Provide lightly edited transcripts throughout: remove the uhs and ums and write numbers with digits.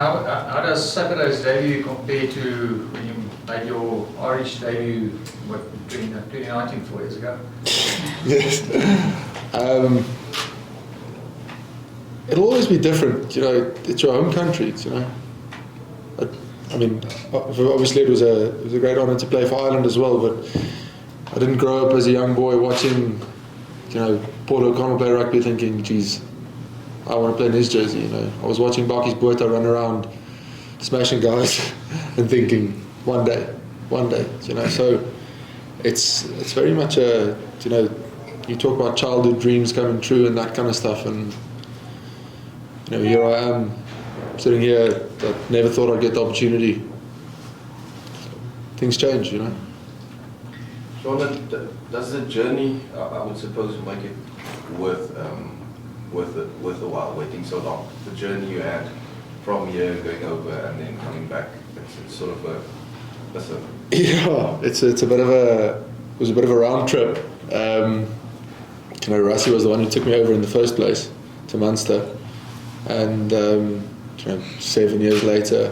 How does Saturday's debut compare to when you made your Irish debut, 2019, 4 years ago? Yes. It'll always be different, it's your home country, I mean, obviously it was a great honour to play for Ireland as well, but I didn't grow up as a young boy watching, Paul O'Connell play rugby thinking, geez, I want to play in his jersey, I was watching Bakis Botha run around smashing guys and thinking, one day, so it's very much you talk about childhood dreams coming true and that kind of stuff, and here I am sitting here, I never thought I'd get the opportunity. Things change, Tshwane, does the journey, I would suppose, make it worth the while, waiting so long? The journey you had from here, going over, and then coming back, it's sort of yeah, it was a bit of a round trip. Rassie was the one who took me over in the first place to Munster, and 7 years later,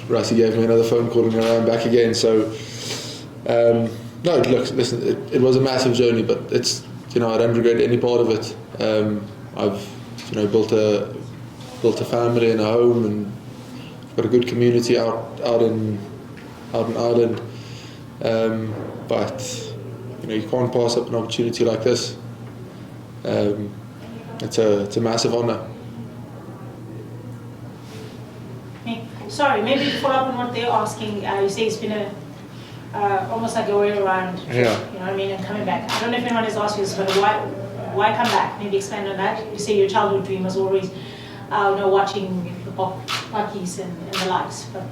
Rassie gave me another phone call and I'm back again. So no, look, listen, it was a massive journey, but it's I don't regret any part of it. I've built a family and a home, and got a good community out in Ireland. But you can't pass up an opportunity like this. It's a massive honour. Sorry, maybe to follow up on what they're asking. You say it's been almost like a way around. Yeah. You know what I mean, and coming back. I don't know if anyone has asked you this, but why come back? Maybe expand on that. You say your childhood dream was always, watching the Bakis and the likes. But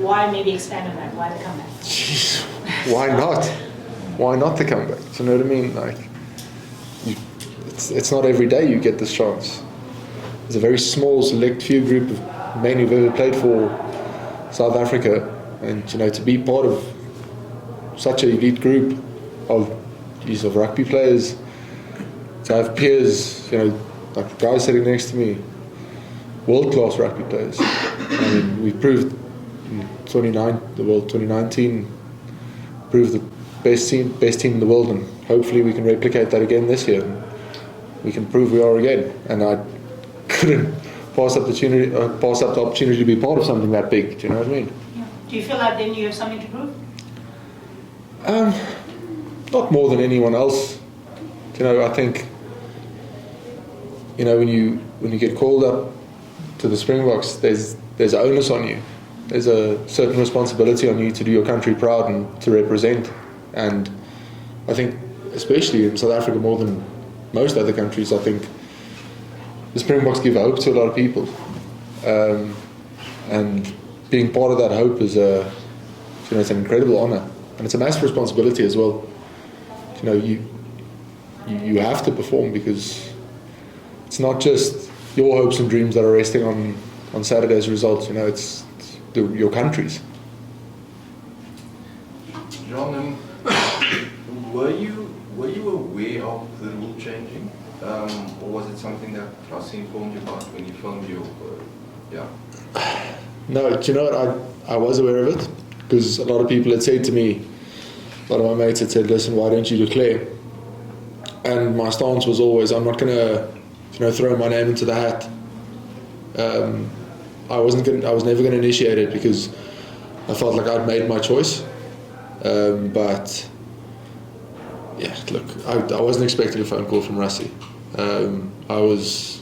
why maybe expand on that? Why the comeback? Jeez, why not? Why not the comeback? Do you know what I mean? Like, it's not every day you get this chance. There's a very small, select few group of men who've ever played for South Africa, and to be part of such an elite group of rugby players, to have peers, like the guys sitting next to me, world-class rugby players. I mean, we proved in the World 2019, proved the best team in the world, and hopefully we can replicate that again this year. And we can prove we are again. And I couldn't pass up the opportunity to be part of something that big. Do you know what I mean? Yeah. Do you feel like then you have something to prove? Not more than anyone else. I think when you get called up to the Springboks, there's an onus on you. There's a certain responsibility on you to do your country proud and to represent. And I think, especially in South Africa, more than most other countries, I think the Springboks give hope to a lot of people. And being part of that hope is it's an incredible honour, and it's a massive responsibility as well. You have to perform, because it's not just your hopes and dreams that are resting on Saturday's results. It's your country's. John, were you aware of the rule changing, or was it something that Rassie informed you about when you filmed your? No, do you know what? I was aware of it, because a lot of people had said to me, a lot of my mates had said, "Listen, why don't you declare?" And my stance was always, I'm not going to, throw my name into the hat. I was never going to initiate it, because I felt like I'd made my choice. But yeah, look, I wasn't expecting a phone call from Rassie. I was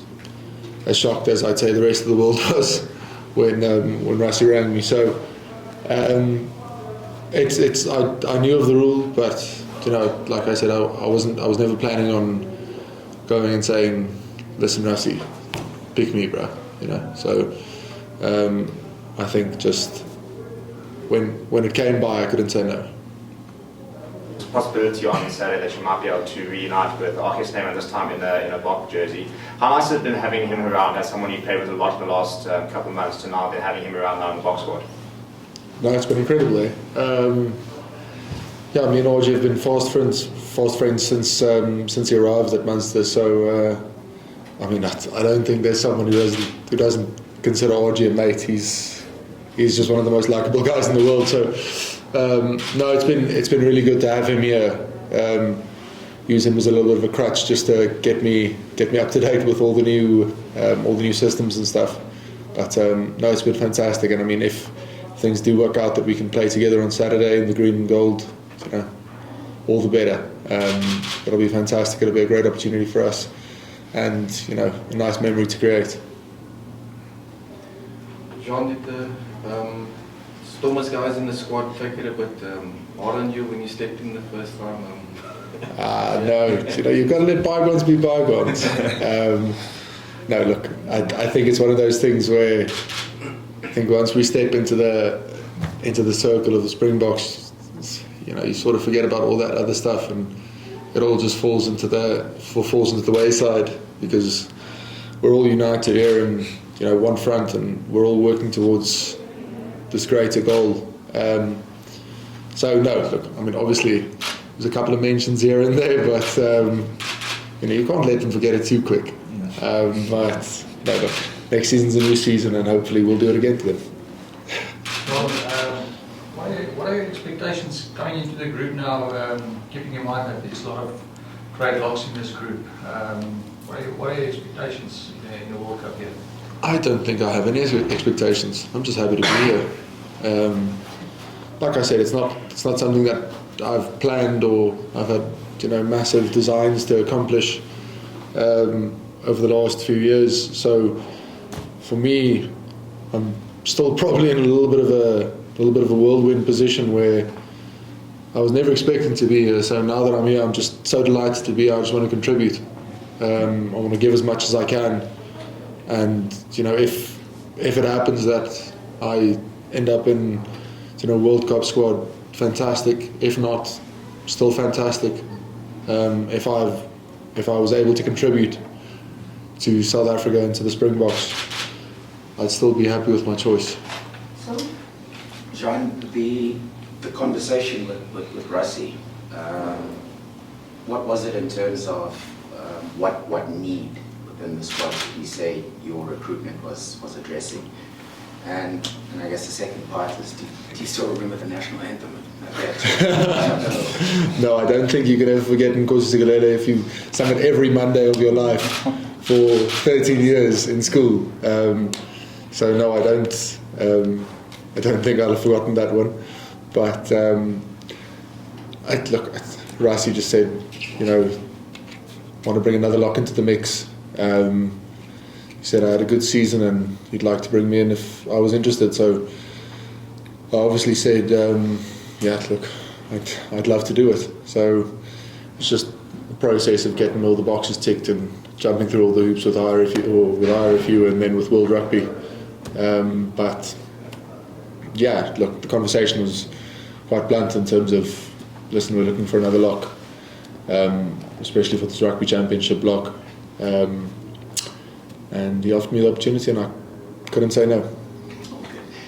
as shocked as I'd say the rest of the world was when Rassie rang me. So I knew of the rule, but like I said, I was never planning on going and saying, "Listen, Rassie, pick me, bro." So I think just when it came by, I couldn't say no. Possibility on Saturday that you might be able to reunite with Archie's name at this time in a Bok jersey. How nice has it been having him around as someone you played with a lot in the last couple of months to now then having him around now in the Bok squad? No, it's been incredible. Yeah, me and Archie have been fast friends since he arrived at Munster. So I don't think there's someone who doesn't consider RG a mate. He's just one of the most likable guys in the world. So no, it's been really good to have him here. Use him as a little bit of a crutch just to get me up to date with all the new systems and stuff. But no, it's been fantastic. And I mean, if things do work out that we can play together on Saturday in the green and gold, all the better. It'll be fantastic. It'll be a great opportunity for us, and a nice memory to create. John, did the Stormers guys in the squad take it a bit hard on you when you stepped in the first time? No, you've got to let bygones be bygones. No, look, I think it's one of those things where I think once we step into the circle of the Springboks, you sort of forget about all that other stuff, and it all just falls into the wayside, because we're all united here in one front, and we're all working towards this greater goal. So no, look, I mean, obviously there's a couple of mentions here and there, but you can't let them forget it too quick. But no, look, next season's a new season, and hopefully we'll do it again together. Well, what are your expectations coming into the group now, keeping in mind that there's a lot of great locks in this group? What are your expectations in the World Cup here? I don't think I have any expectations. I'm just happy to be here. Like I said, it's not something that I've planned or I've had massive designs to accomplish over the last few years. So for me, I'm still probably in a little bit of a whirlwind position where I was never expecting to be here. So now that I'm here, I'm just so delighted to be here. I just want to contribute. I want to give as much as I can. And if it happens that I end up in World Cup squad, fantastic. If not, still fantastic. If I was able to contribute to South Africa and to the Springboks, I'd still be happy with my choice. So, John, the conversation with Rassie, what was it in terms of what need within the squad did you say your recruitment was addressing? And I guess the second part is, do you still remember the national anthem? No, I don't think you can ever forget Nkosi Sikelel if you sang it every Monday of your life for 13 years in school. So no, I don't think I'll have forgotten that one. But Rassie just said, want to bring another lock into the mix. He said I had a good season and he'd like to bring me in if I was interested. So I obviously said, I'd love to do it. So it's just a process of getting all the boxes ticked and jumping through all the hoops with IRFU and then with World Rugby. But yeah, look, the conversation was quite blunt in terms of, listen, we're looking for another lock, especially for this Rugby Championship block. And he offered me the opportunity and I couldn't say no.